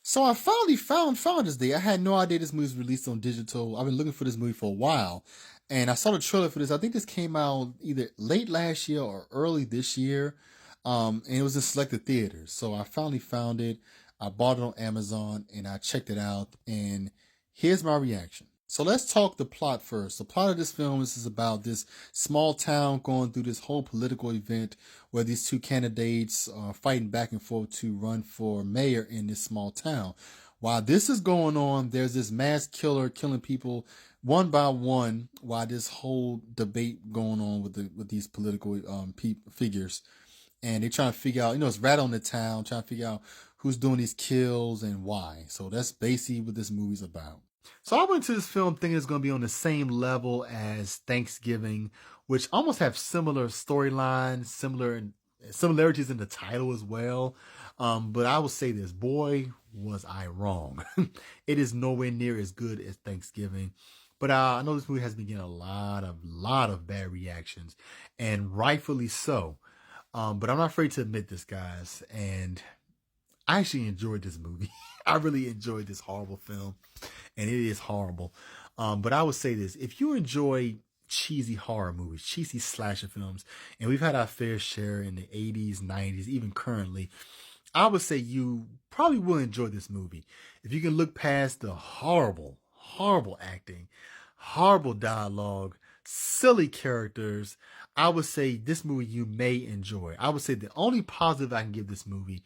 So I finally found this day. I had no idea this movie was released on digital. I've been looking for this movie for a while, and I saw the trailer for this. I think this came out either late last year or early this year, and it was in selected theaters. So I finally found it. I bought it on Amazon and I checked it out. And here's my reaction. So let's talk the plot first. The plot of this film is about this small town going through this whole political event where these two candidates are fighting back and forth to run for mayor in this small town. While this is going on, there's this mass killer killing people one by one. While this whole debate going on with these political figures, and they're trying to figure out, it's rat on the town, trying to figure out who's doing these kills and why. So that's basically what this movie's about. So I went to this film thinking it's going to be on the same level as Thanksgiving, which almost have similar storylines, similarities in the title as well. But I will say this, boy, was I wrong. It is nowhere near as good as Thanksgiving. But I know this movie has been getting a lot of bad reactions, and rightfully so. But I'm not afraid to admit this, guys. And I actually enjoyed this movie. I really enjoyed this horrible film, and it is horrible. But I would say this: if you enjoy cheesy horror movies, cheesy slasher films, and we've had our fair share in the 80s, 90s, even currently, I would say you probably will enjoy this movie. If you can look past the horrible acting, horrible dialogue, silly characters, I would say this movie you may enjoy. I would say the only positive I can give this movie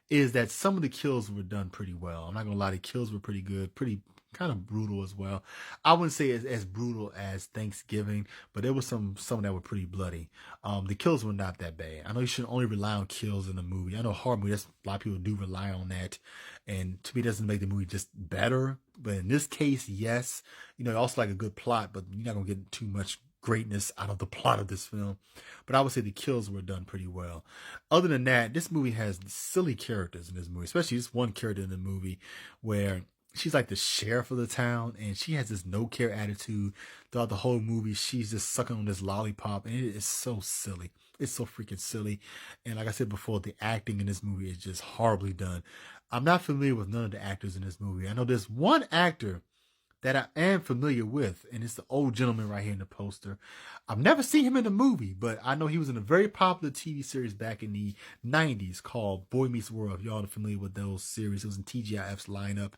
is that some of the kills were done pretty well. I'm not gonna lie, the kills were pretty good, pretty kind of brutal as well. I wouldn't say as brutal as Thanksgiving, but there was some that were pretty bloody. The kills were not that bad. I know you shouldn't only rely on kills in a movie. I know horror movies, a lot of people do rely on that, and to me, it doesn't make the movie just better. But in this case, yes, I also like a good plot, but you're not gonna get too much greatness out of the plot of this film. But I would say the kills were done pretty well. Other than that, this movie has silly characters in this movie, especially this one character in the movie where she's like the sheriff of the town, and she has this no care attitude throughout the whole movie. She's just sucking on this lollipop, and it is so silly. It's so freaking silly. And like I said before, the acting in this movie is just horribly done. I'm not familiar with none of the actors in this movie. I know there's one actor that I am familiar with, and it's the old gentleman right here in the poster. I've never seen him in a movie, but I know he was in a very popular TV series back in the 90s called Boy Meets World. If y'all are familiar with those series, it was in TGIF's lineup,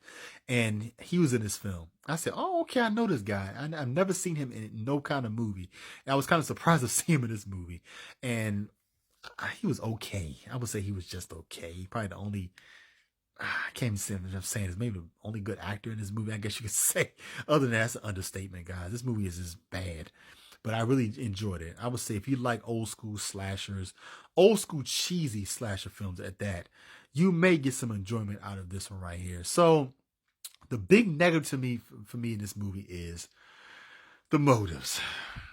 and he was in this film. I said, oh, okay, I know this guy. I've never seen him in no kind of movie. And I was kind of surprised to see him in this movie. And he was okay. I would say he was just okay. Probably the only I can't even say what I'm saying. Is maybe the only good actor in this movie, I guess you could say. Other than that, that's an understatement, guys. This movie is just bad. But I really enjoyed it. I would say if you like old school slashers, old school cheesy slasher films at that, you may get some enjoyment out of this one right here. So the big negative to me for me in this movie is the motives.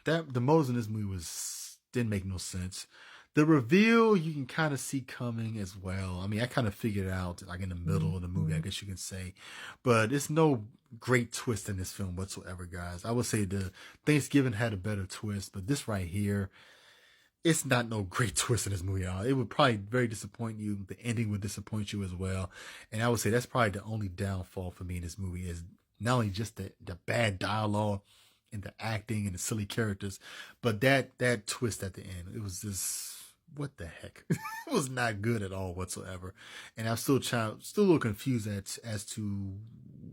The motives in this movie didn't make no sense. The reveal you can kind of see coming as well. I mean, I kind of figured it out like in the middle of the movie, I guess you can say. But it's no great twist in this film whatsoever, guys. I would say the Thanksgiving had a better twist, but this right here, it's not no great twist in this movie at all. It would probably very disappoint you. The ending would disappoint you as well. And I would say that's probably the only downfall for me in this movie is not only just the bad dialogue and the acting and the silly characters, but that twist at the end. It was just what the heck? It was not good at all whatsoever. And I'm still a little confused as to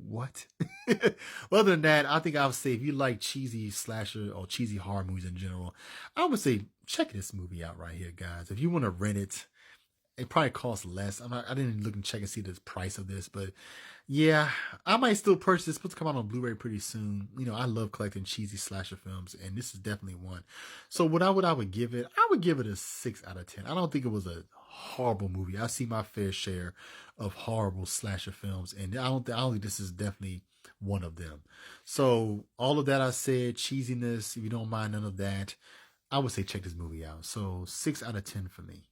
what. Well, other than that, I think I would say if you like cheesy slasher or cheesy horror movies in general, I would say check this movie out right here, guys. If you want to rent it, it probably costs less. I didn't even look and check and see the price of this, but yeah, I might still purchase this. It's supposed to come out on Blu-ray pretty soon. I love collecting cheesy slasher films, and this is definitely one. So what I would give it, I would give it a 6 out of 10. I don't think it was a horrible movie. I see my fair share of horrible slasher films, and I don't think this is definitely one of them. So all of that I said, cheesiness, if you don't mind none of that, I would say check this movie out. So 6 out of 10 for me.